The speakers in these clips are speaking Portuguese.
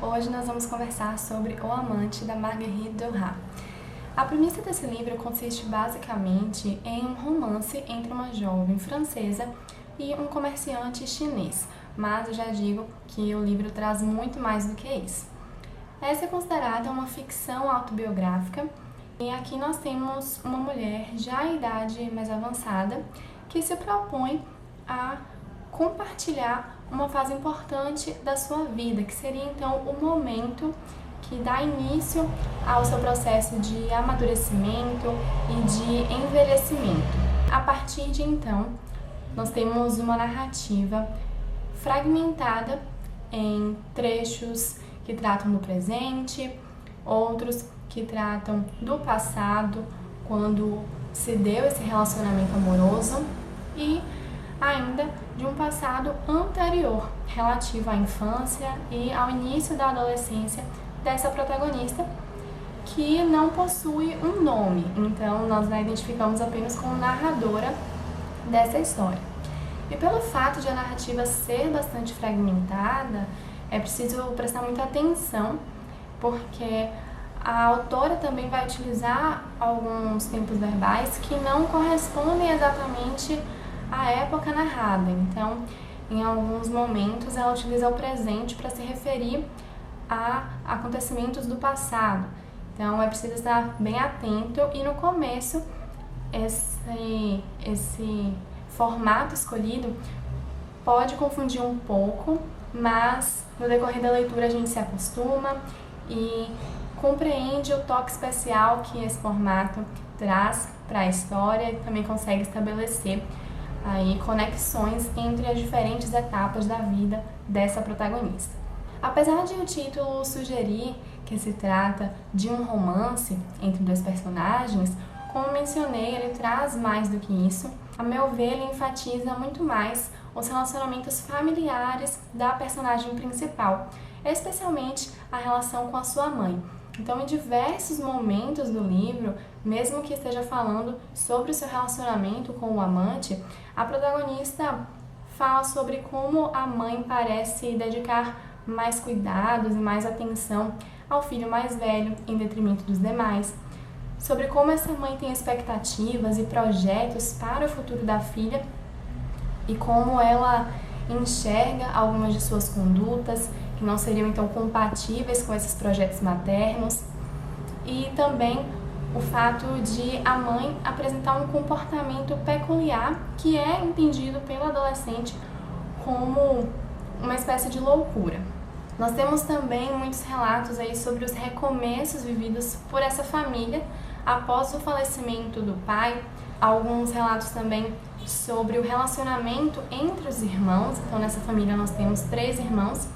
Hoje nós vamos conversar sobre O Amante, da Marguerite Duras. A premissa desse livro consiste basicamente em um romance entre uma jovem francesa e um comerciante chinês, mas eu já digo que o livro traz muito mais do que isso. Essa é considerada uma ficção autobiográfica e aqui nós temos uma mulher já em idade mais avançada que se propõe a compartilhar uma fase importante da sua vida, que seria então o momento que dá início ao seu processo de amadurecimento e de envelhecimento. A partir de então, nós temos uma narrativa fragmentada em trechos que tratam do presente, outros que tratam do passado, quando se deu esse relacionamento amoroso, e ainda de um passado anterior, relativo à infância e ao início da adolescência dessa protagonista, que não possui um nome, então nós a identificamos apenas como narradora dessa história. E pelo fato de a narrativa ser bastante fragmentada, é preciso prestar muita atenção, porque a autora também vai utilizar alguns tempos verbais que não correspondem exatamente à época narrada. Então, em alguns momentos, ela utiliza o presente para se referir a acontecimentos do passado. Então, é preciso estar bem atento e no começo, esse formato escolhido pode confundir um pouco, mas no decorrer da leitura a gente se acostuma e compreende o toque especial que esse formato traz para a história e também consegue estabelecer aí conexões entre as diferentes etapas da vida dessa protagonista. Apesar de o título sugerir que se trata de um romance entre dois personagens, como mencionei, ele traz mais do que isso. A meu ver, ele enfatiza muito mais os relacionamentos familiares da personagem principal, especialmente a relação com a sua mãe. Então, em diversos momentos do livro, mesmo que esteja falando sobre o seu relacionamento com o amante, a protagonista fala sobre como a mãe parece dedicar mais cuidados e mais atenção ao filho mais velho, em detrimento dos demais, sobre como essa mãe tem expectativas e projetos para o futuro da filha e como ela enxerga algumas de suas condutas que não seriam então compatíveis com esses projetos maternos, e também o fato de a mãe apresentar um comportamento peculiar que é entendido pelo adolescente como uma espécie de loucura. Nós temos também muitos relatos aí sobre os recomeços vividos por essa família após o falecimento do pai, alguns relatos também sobre o relacionamento entre os irmãos. Então nessa família nós temos 3 irmãos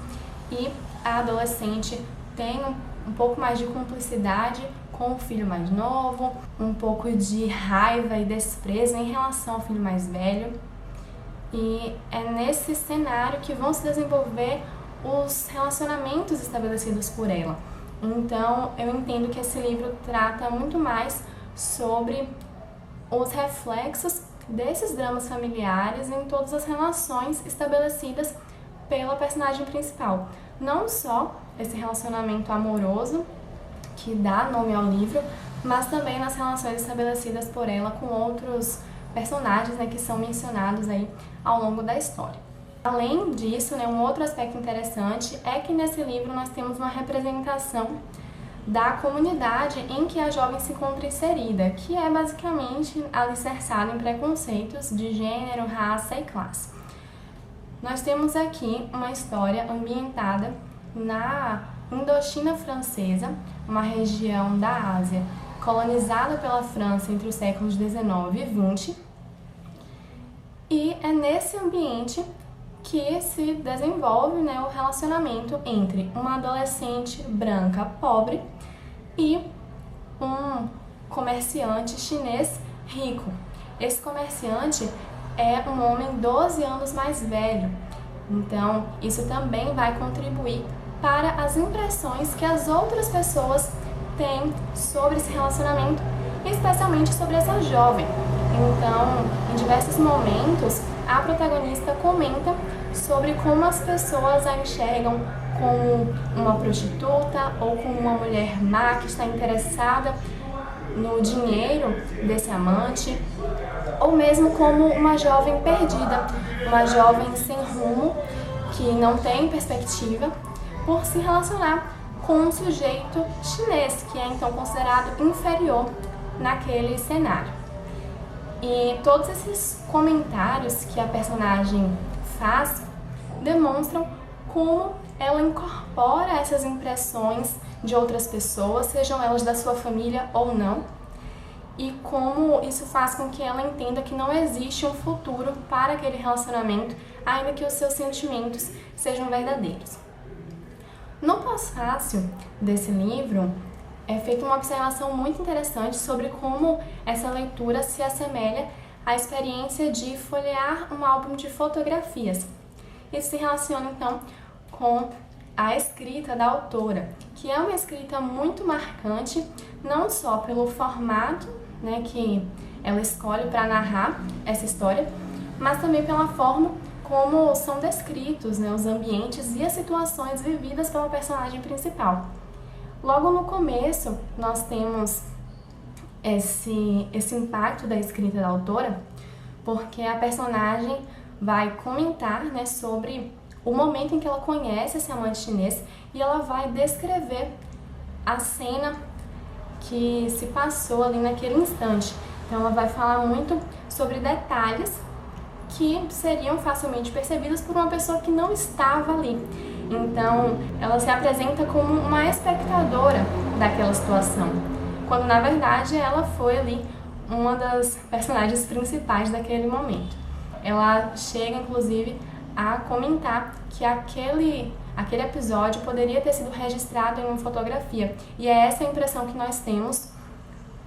e a adolescente tem um pouco mais de cumplicidade com o filho mais novo, um pouco de raiva e desprezo em relação ao filho mais velho. E é nesse cenário que vão se desenvolver os relacionamentos estabelecidos por ela. Então, eu entendo que esse livro trata muito mais sobre os reflexos desses dramas familiares em todas as relações estabelecidas pela personagem principal. Não só esse relacionamento amoroso que dá nome ao livro, mas também nas relações estabelecidas por ela com outros personagens, que são mencionados aí ao longo da história. Além disso, um outro aspecto interessante é que nesse livro nós temos uma representação da comunidade em que a jovem se encontra inserida, que é basicamente alicerçada em preconceitos de gênero, raça e classe. Nós temos aqui uma história ambientada na Indochina francesa, uma região da Ásia colonizada pela França entre os séculos 19 e 20, e é nesse ambiente que se desenvolve o relacionamento entre uma adolescente branca pobre e um comerciante chinês rico. Esse comerciante é um homem 12 anos mais velho, então isso também vai contribuir para as impressões que as outras pessoas têm sobre esse relacionamento, especialmente sobre essa jovem. Então, em diversos momentos, a protagonista comenta sobre como as pessoas a enxergam como uma prostituta ou como uma mulher má que está interessada no dinheiro desse amante, ou mesmo como uma jovem perdida, uma jovem sem rumo, que não tem perspectiva, por se relacionar com um sujeito chinês, que é então considerado inferior naquele cenário. E todos esses comentários que a personagem faz demonstram como ela incorpora essas impressões de outras pessoas, sejam elas da sua família ou não, e como isso faz com que ela entenda que não existe um futuro para aquele relacionamento, ainda que os seus sentimentos sejam verdadeiros. No pós-fácil desse livro, é feita uma observação muito interessante sobre como essa leitura se assemelha à experiência de folhear um álbum de fotografias. Isso se relaciona, então, com a escrita da autora, que é uma escrita muito marcante, não só pelo formato, que ela escolhe para narrar essa história, mas também pela forma como são descritos, os ambientes e as situações vividas pela personagem principal. Logo no começo, nós temos esse impacto da escrita da autora, porque a personagem vai comentar, sobre o momento em que ela conhece esse amante chinês e ela vai descrever a cena que se passou ali naquele instante. Então ela vai falar muito sobre detalhes que seriam facilmente percebidos por uma pessoa que não estava ali. Então ela se apresenta como uma espectadora daquela situação, quando na verdade ela foi ali uma das personagens principais daquele momento. Ela chega inclusive a comentar que aquele episódio poderia ter sido registrado em uma fotografia. E é essa a impressão que nós temos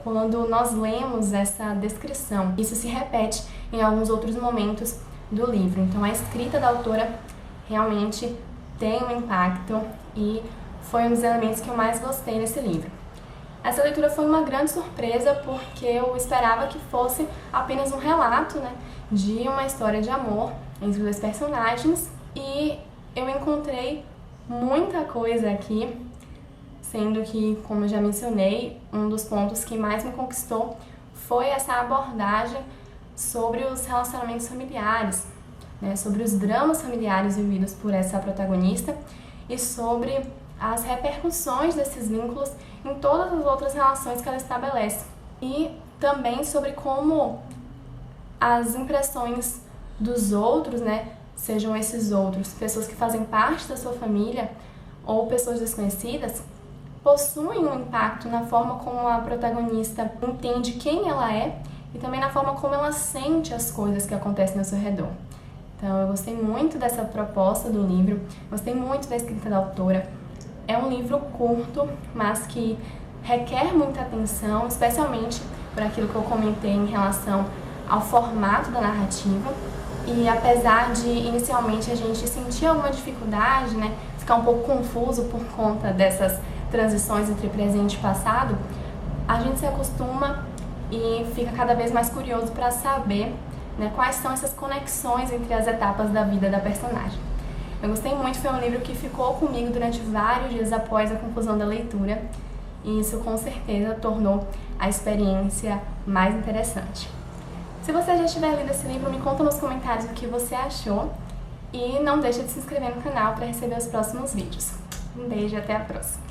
quando nós lemos essa descrição. Isso se repete em alguns outros momentos do livro. Então a escrita da autora realmente tem um impacto e foi um dos elementos que eu mais gostei nesse livro. Essa leitura foi uma grande surpresa porque eu esperava que fosse apenas um relato, de uma história de amor entre dois personagens, e eu encontrei muita coisa aqui, sendo que, como eu já mencionei, um dos pontos que mais me conquistou foi essa abordagem sobre os relacionamentos familiares, sobre os dramas familiares vividos por essa protagonista e sobre as repercussões desses vínculos em todas as outras relações que ela estabelece. E também sobre como as impressões dos outros, sejam esses outros pessoas que fazem parte da sua família ou pessoas desconhecidas, possuem um impacto na forma como a protagonista entende quem ela é e também na forma como ela sente as coisas que acontecem ao seu redor. Então eu gostei muito dessa proposta do livro, gostei muito da escrita da autora. É um livro curto, mas que requer muita atenção, especialmente por aquilo que eu comentei em relação ao formato da narrativa. E apesar de inicialmente a gente sentir alguma dificuldade, ficar um pouco confuso por conta dessas transições entre presente e passado, a gente se acostuma e fica cada vez mais curioso para saber quais são essas conexões entre as etapas da vida da personagem. Eu gostei muito, foi um livro que ficou comigo durante vários dias após a conclusão da leitura, e isso com certeza tornou a experiência mais interessante. Se você já tiver lido esse livro, me conta nos comentários o que você achou e não deixa de se inscrever no canal para receber os próximos vídeos. Um beijo e até a próxima!